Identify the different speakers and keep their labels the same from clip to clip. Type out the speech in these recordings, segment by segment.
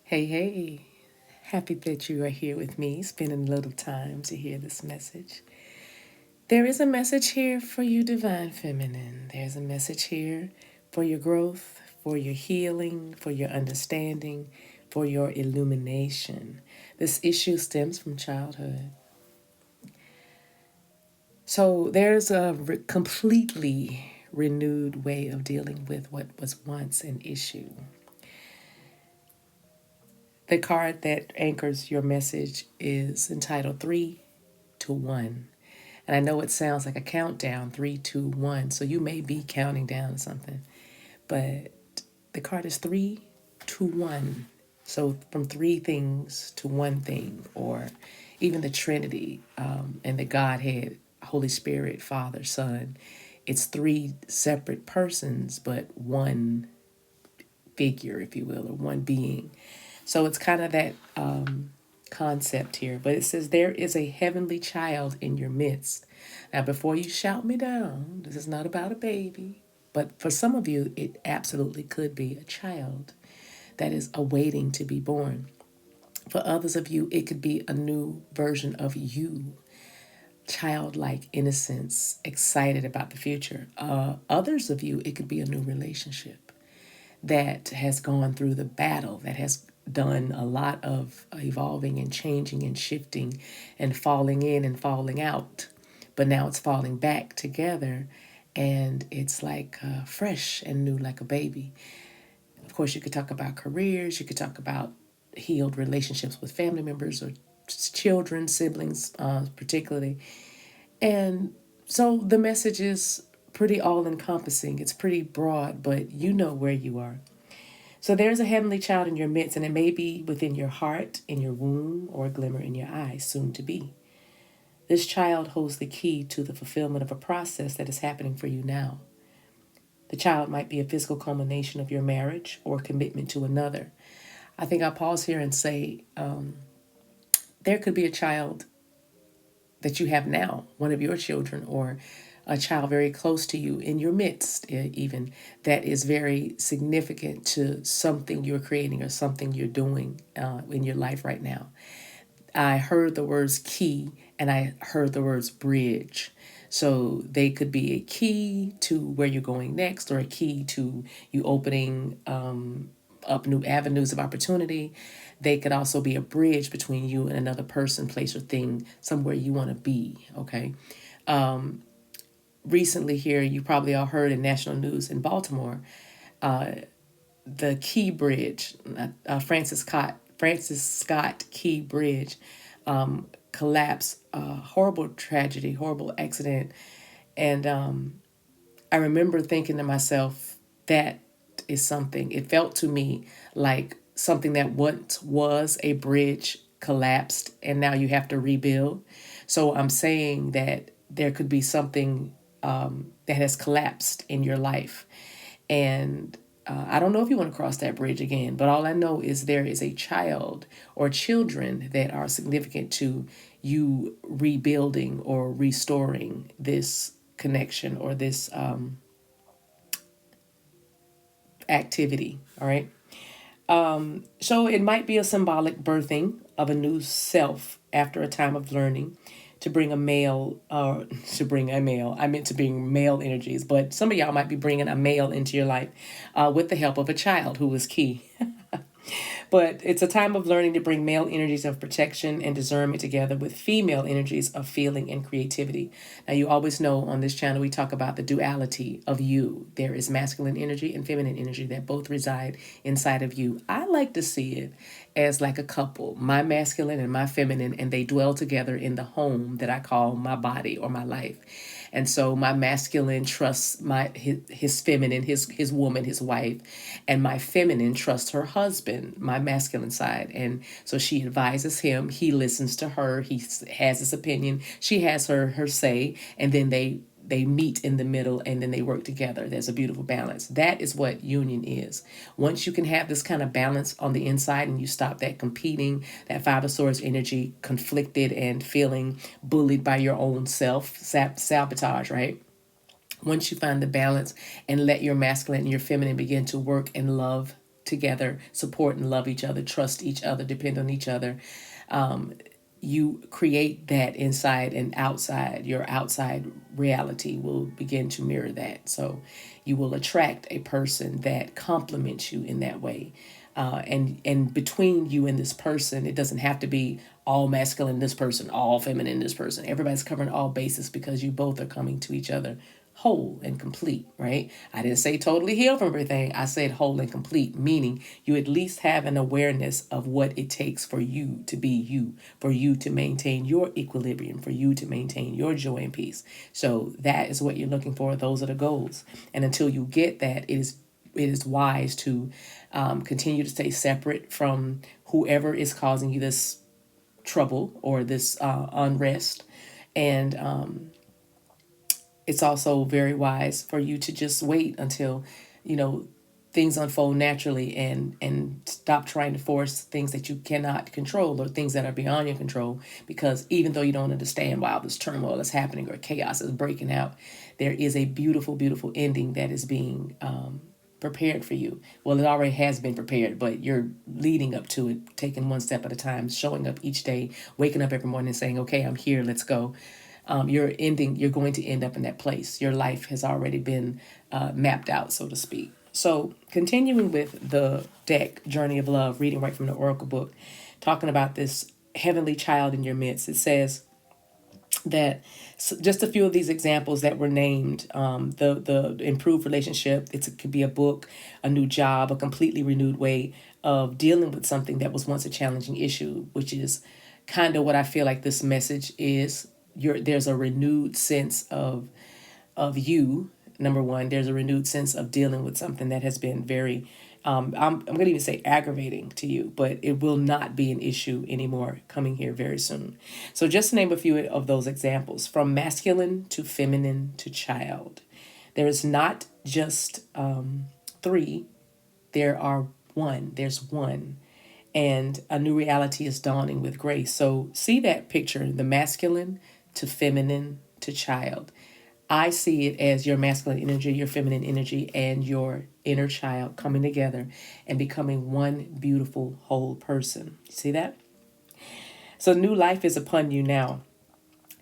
Speaker 1: Hey, hey. Happy that you are here with me, spending a little time to hear this message. There is a message here for you, Divine Feminine. There's a message here for your growth, for your healing, for your understanding, for your illumination. This issue stems from childhood. So there's a completely renewed way of dealing with what was once an issue. The card that anchors your message is entitled 3 to 1. And I know it sounds like a countdown 3, 2, 1. So you may be counting down something. But the card is 3 to 1. So from three things to one thing, or even the Trinity and the Godhead, Holy Spirit, Father, Son. It's three separate persons, but one figure, if you will, or one being. So it's kind of that concept here. But it says, there is a heavenly child in your midst. Now, before you shout me down, this is not about a baby. But for some of you, it absolutely could be a child that is awaiting to be born. For others of you, it could be a new version of you, childlike innocence, excited about the future. Others of you, it could be a new relationship that has gone through the battle, that has done a lot of evolving and changing and shifting and falling in and falling out. But now it's falling back together and it's like fresh and new, like a baby. Of course, you could talk about careers, you could talk about healed relationships with family members or children, siblings, particularly. And so the message is pretty all encompassing. It's pretty broad, but you know where you are. So there's a heavenly child in your midst, and it may be within your heart, in your womb, or a glimmer in your eye, soon to be. This child holds the key to the fulfillment of a process that is happening for you now. The child might be a physical culmination of your marriage or commitment to another. I think I'll pause here and say there could be a child that you have now, one of your children, or a child very close to you in your midst, even that is very significant to something you're creating or something you're doing in your life right now. I heard the words key and I heard the words bridge. So they could be a key to where you're going next, or a key to you opening up new avenues of opportunity. They could also be a bridge between you and another person, place, or thing, somewhere you want to be. Okay. Recently, here, you probably all heard in national news in Baltimore, the Key Bridge, Francis Scott Key Bridge, collapsed. Horrible tragedy, horrible accident, and I remember thinking to myself, that is something. It felt to me like something that once was a bridge collapsed, and now you have to rebuild. So I'm saying that there could be something that has collapsed in your life, and I don't know if you want to cross that bridge again, but all I know is there is a child or children that are significant to you rebuilding or restoring this connection or this activity. All right. So it might be a symbolic birthing of a new self after a time of learning to bring a male, to bring a male. I meant to bring male energies, but some of y'all might be bringing a male into your life with the help of a child who is key. But it's a time of learning to bring male energies of protection and discernment together with female energies of feeling and creativity. Now, you always know on this channel we talk about the duality of you. There is masculine energy and feminine energy that both reside inside of you. I like to see it as like a couple, my masculine and my feminine, and they dwell together in the home that I call my body or my life. And so my masculine trusts his feminine, his woman, his wife, and my feminine trusts her husband, my masculine side. And so she advises him, he listens to her, he has his opinion, she has her say, and then they meet in the middle and then they work together. There's a beautiful balance. That is what union is. Once you can have this kind of balance on the inside and you stop that competing, that Five of Swords energy, conflicted and feeling bullied by your own self, sabotage, right? Once you find the balance and let your masculine and your feminine begin to work in love together, support and love each other, trust each other, depend on each other, you create that inside and outside. Your outside reality will begin to mirror that. So you will attract a person that complements you in that way. And between you and this person, it doesn't have to be all masculine this person, all feminine this person. Everybody's covering all bases because you both are coming to each other whole and complete, right? I didn't say totally healed from everything. I said whole and complete, meaning you at least have an awareness of what it takes for you to be you, for you to maintain your equilibrium, for you to maintain your joy and peace. So that is what you're looking for. Those are the goals. And until you get that, it is wise to continue to stay separate from whoever is causing you this trouble or this unrest. And it's also very wise for you to just wait until, you know, things unfold naturally, and stop trying to force things that you cannot control or things that are beyond your control, because even though you don't understand why all this turmoil is happening or chaos is breaking out, there is a beautiful, beautiful ending that is being prepared for you. Well, it already has been prepared, but you're leading up to it, taking one step at a time, showing up each day, waking up every morning and saying, okay, I'm here, let's go. You're going to end up in that place. Your life has already been mapped out, so to speak. So continuing with the deck, Journey of Love, reading right from the Oracle book, talking about this heavenly child in your midst, it says that just a few of these examples that were named, the improved relationship, it could be a book, a new job, a completely renewed way of dealing with something that was once a challenging issue, which is kind of what I feel like this message is. There's a renewed sense of you. Number one, there's a renewed sense of dealing with something that has been very, I'm going to even say aggravating to you, but it will not be an issue anymore coming here very soon. So just to name a few of those examples, from masculine to feminine to child, there is not just three, there's one. And a new reality is dawning with grace. So see that picture, the masculine to feminine to child. I see it as your masculine energy, your feminine energy, and your inner child coming together and becoming one beautiful whole person. See that? So new life is upon you now.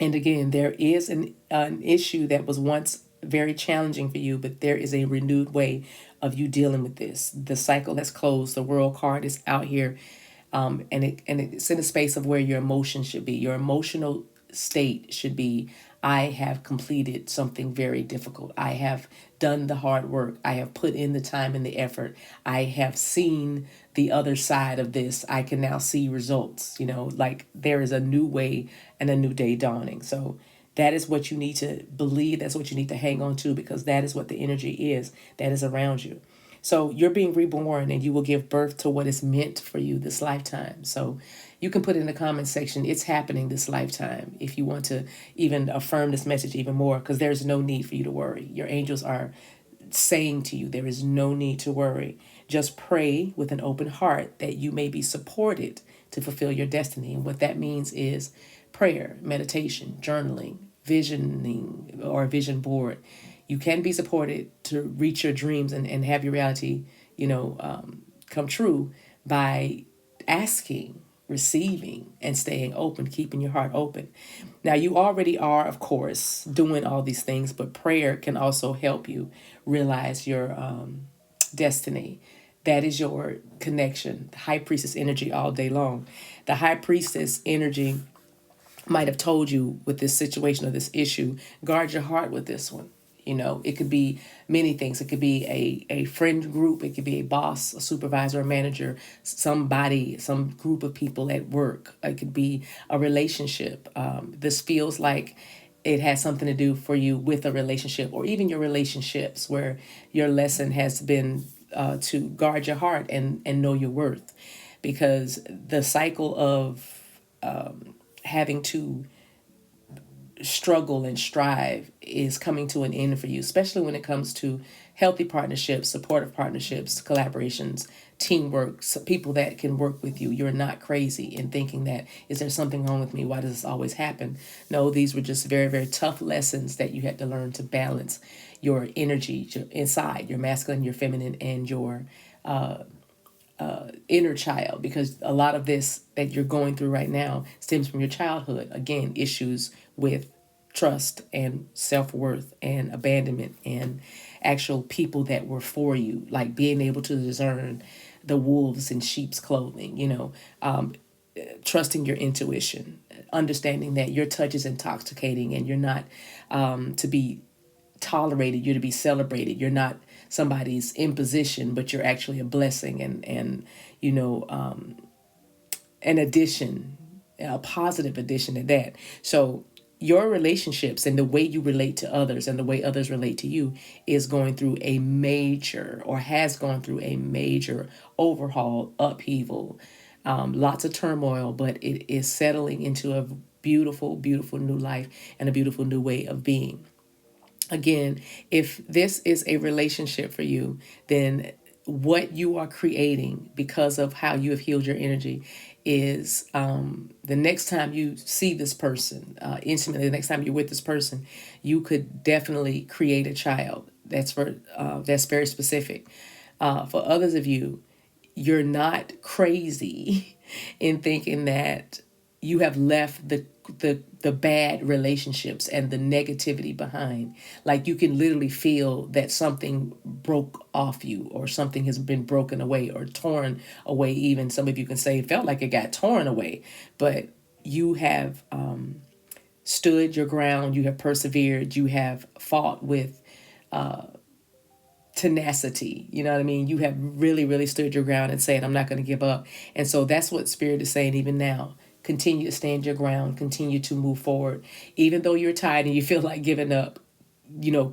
Speaker 1: And again, there is an issue that was once very challenging for you, but there is a renewed way of you dealing with this. The cycle has closed. The world card is out here, and it's in a space of where your emotions should be. Your emotional state should be, I have completed something very difficult. I have done the hard work. I have put in the time and the effort. I have seen the other side of this. I can now see results. Like there is a new way and a new day dawning. So that is what you need to believe. That's what you need to hang on to, because that is what the energy is that is around you. So you're being reborn, and you will give birth to what is meant for you this lifetime. So you can put in the comment section, it's happening this lifetime, if you want to even affirm this message even more, because there's no need for you to worry. Your angels are saying to you, there is no need to worry. Just pray with an open heart that you may be supported to fulfill your destiny. And what that means is prayer, meditation, journaling, visioning, or a vision board. You can be supported to reach your dreams and have your reality, come true by asking, receiving, and staying open, keeping your heart open. Now, you already are, of course, doing all these things, but prayer can also help you realize your destiny. That is your connection. The high priestess energy all day long. The high priestess energy might have told you with this situation or this issue, guard your heart with this one. It could be many things. It could be a friend group. It could be a boss, a supervisor, a manager, somebody, some group of people at work. It could be a relationship. This feels like it has something to do for you with a relationship, or even your relationships, where your lesson has been to guard your heart and know your worth. Because the cycle of having to struggle and strive is coming to an end for you, especially when it comes to healthy partnerships, supportive partnerships, collaborations, teamwork, people that can work with you. You're not crazy in thinking that, is there something wrong with me? Why does this always happen? No, these were just very, very tough lessons that you had to learn to balance your energy inside, your masculine, your feminine, and your inner child, because a lot of this that you're going through right now stems from your childhood. Again, issues with trust and self-worth and abandonment and actual people that were for you, like being able to discern the wolves in sheep's clothing, trusting your intuition, understanding that your touch is intoxicating and you're not to be tolerated, you're to be celebrated. You're not somebody's imposition, but you're actually a blessing and you know an addition, a positive addition to that. So your relationships and the way you relate to others and the way others relate to you is going through a major, or has gone through a major overhaul, upheaval, lots of turmoil, but it is settling into a beautiful, beautiful new life and a beautiful new way of being. Again, if this is a relationship for you, then what you are creating because of how you have healed your energy is the next time you see this person intimately, the next time you're with this person, you could definitely create a child. That's very specific. For others of you, you're not crazy in thinking that you have left the bad relationships and the negativity behind. Like, you can literally feel that something broke off you, or something has been broken away or torn away. Even some of you can say it felt like it got torn away, but you have stood your ground, you have persevered, you have fought with tenacity. You know what I mean? You have really, really stood your ground and said, I'm not going to give up. And so that's what Spirit is saying even now. Continue to stand your ground, continue to move forward. Even though you're tired and you feel like giving up,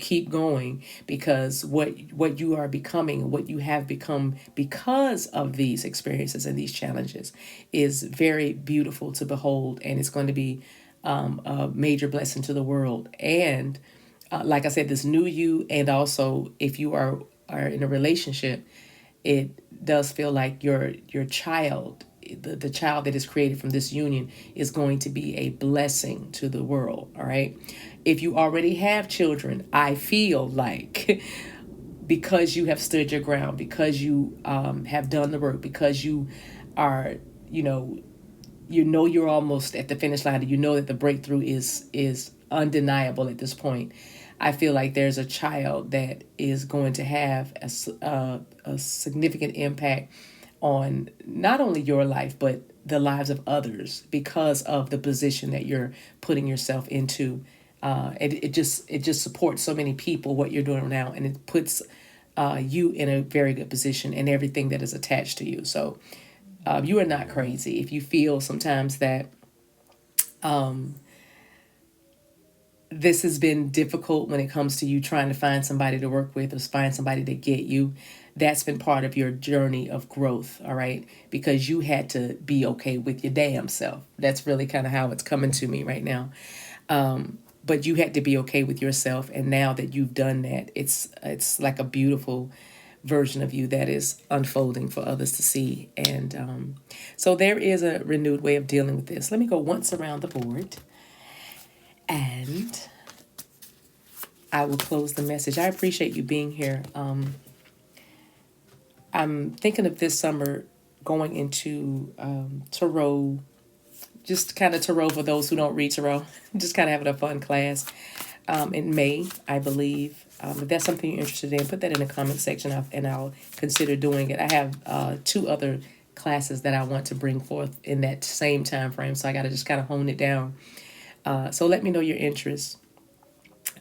Speaker 1: keep going, because what you are becoming, what you have become because of these experiences and these challenges is very beautiful to behold. And it's going to be a major blessing to the world. And like I said, this new you, and also if you are in a relationship, it does feel like your child, the child that is created from this union, is going to be a blessing to the world. All right. If you already have children, I feel like because you have stood your ground, because you have done the work, because you are, you're almost at the finish line, and you know that the breakthrough is undeniable at this point. I feel like there's a child that is going to have a significant impact on not only your life but the lives of others, because of the position that you're putting yourself into. It just supports so many people, what you're doing now, and it puts you in a very good position and everything that is attached to you. So you are not crazy if you feel sometimes that this has been difficult when it comes to you trying to find somebody to work with or find somebody to get you. That's been part of your journey of growth, all right? Because you had to be okay with your damn self. That's really kind of how it's coming to me right now. But you had to be okay with yourself, and now that you've done that, it's like a beautiful version of you that is unfolding for others to see. And so there is a renewed way of dealing with this. Let me go once around the board, and I will close the message. I appreciate you being here. I'm thinking of this summer going into tarot, just kind of tarot for those who don't read tarot, just kind of having a fun class in May, I believe. If that's something you're interested in, put that in the comment section and I'll consider doing it. I have 2 other classes that I want to bring forth in that same time frame, so I got to just kind of hone it down. So let me know your interest.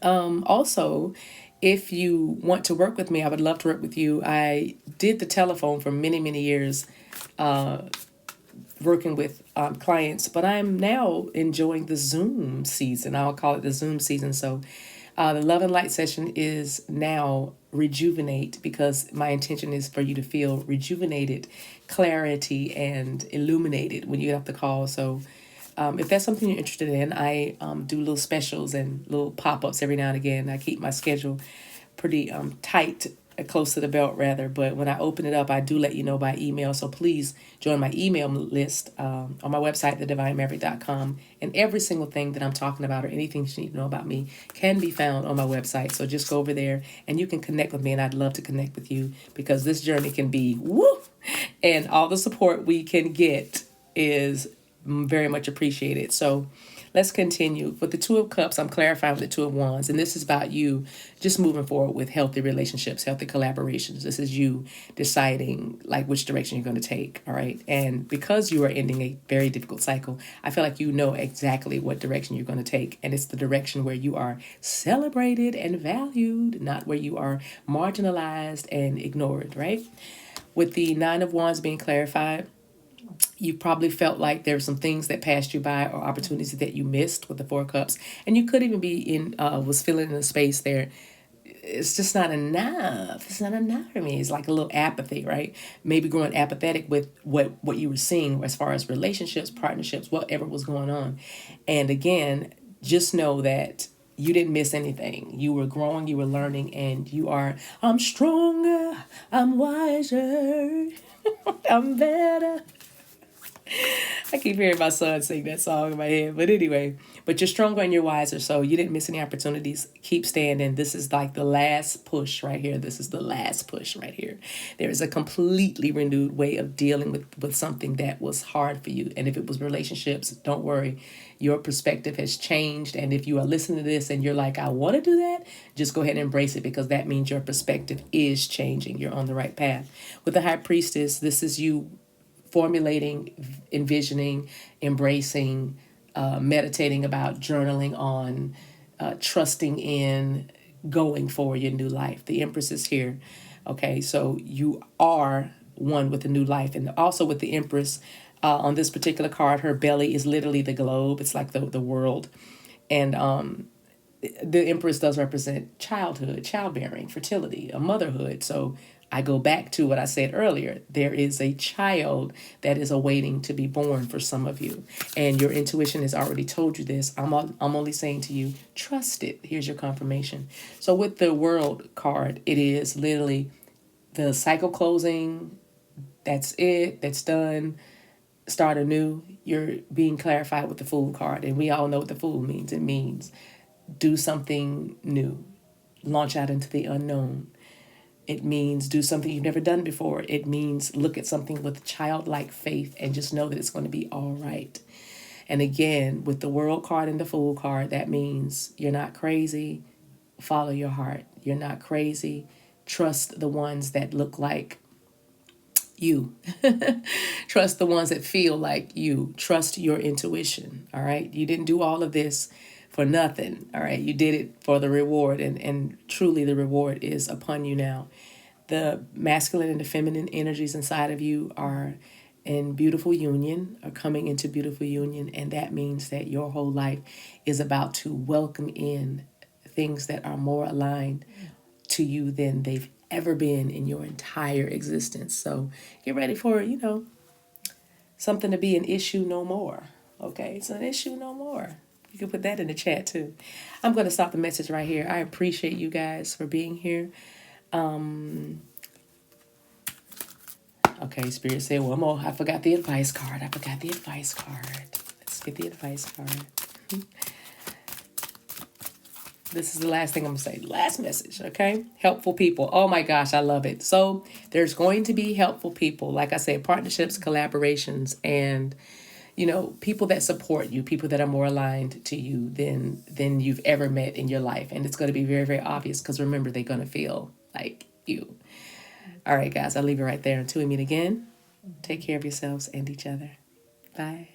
Speaker 1: Also, if you want to work with me, I would love to work with you. I did the telephone for many, many years, working with clients, but I'm now enjoying the Zoom season. I'll call it the Zoom season. So the Love and Light session is now Rejuvenate, because my intention is for you to feel rejuvenated, clarity, and illuminated when you get off the call. So if that's something you're interested in, I do little specials and little pop-ups every now and again. I keep my schedule pretty tight close to the belt rather. But when I open it up, I do let you know by email. So please join my email list on my website, thedivinemaverick.com. And every single thing that I'm talking about or anything that you need to know about me can be found on my website. So just go over there and you can connect with me. And I'd love to connect with you because this journey can be woo. And all the support we can get is very much appreciated. So let's continue. With the Two of Cups, I'm clarifying with the Two of Wands. And this is about you just moving forward with healthy relationships, healthy collaborations. This is you deciding like which direction you're going to take. All right. And because you are ending a very difficult cycle, I feel like you know exactly what direction you're going to take. And it's the direction where you are celebrated and valued, not where you are marginalized and ignored. Right. With the Nine of Wands being clarified, you probably felt like there were some things that passed you by or opportunities that you missed with the Four of Cups. And you could even be was feeling in a space there. It's just not enough. It's not enough for me. It's like a little apathy, right? Maybe growing apathetic with what you were seeing as far as relationships, partnerships, whatever was going on. And again, just know that you didn't miss anything. You were growing, you were learning, and I'm stronger, I'm wiser, I'm better. I keep hearing my son sing that song in my head. But anyway, but you're stronger and you're wiser. So you didn't miss any opportunities. Keep standing. This is like the last push right here. This is the last push right here. There is a completely renewed way of dealing with something that was hard for you. And if it was relationships, don't worry. Your perspective has changed. And if you are listening to this and you're like, I want to do that, just go ahead and embrace it because that means your perspective is changing. You're on the right path. With the High Priestess, this is you formulating, envisioning, embracing, meditating about, journaling on, trusting in, going for your new life. The Empress is here. Okay, so you are one with the new life. And also with the Empress, on this particular card, her belly is literally the globe. It's like the world. And the Empress does represent childhood, childbearing, fertility, a motherhood. So I go back to what I said earlier. There is a child that is awaiting to be born for some of you. And your intuition has already told you this. I'm only saying to you, trust it. Here's your confirmation. So with the World card, it is literally the cycle closing. That's it. That's done. Start anew. You're being clarified with the Fool card. And we all know what the Fool means. It means do something new. Launch out into the unknown. It means do something you've never done before. It means look at something with childlike faith and just know that it's going to be all right. And again, with the World card and the Fool card, that means you're not crazy. Follow your heart. You're not crazy. Trust the ones that look like you. Trust the ones that feel like you. Trust your intuition. All right. You didn't do all of this for nothing. All right. You did it for the reward. And truly the reward is upon you now. The masculine and the feminine energies inside of you are in beautiful union, are coming into beautiful union. And that means that your whole life is about to welcome in things that are more aligned to you than they've ever been in your entire existence. So get ready for, something to be an issue no more. Okay, it's an issue no more. You can put that in the chat too. I'm going to stop the message right here. I appreciate you guys for being here. Okay, Spirit said one more. I forgot the advice card. Let's get the advice card. This is the last thing I'm going to say. Last message, okay? Helpful people. Oh my gosh, I love it. So there's going to be helpful people. Like I said, partnerships, collaborations, and, people that support you, people that are more aligned to you than you've ever met in your life. And it's going to be very, very obvious because remember, they're going to feel like you. All right, guys, I'll leave it right there until we meet again. Take care of yourselves and each other. Bye.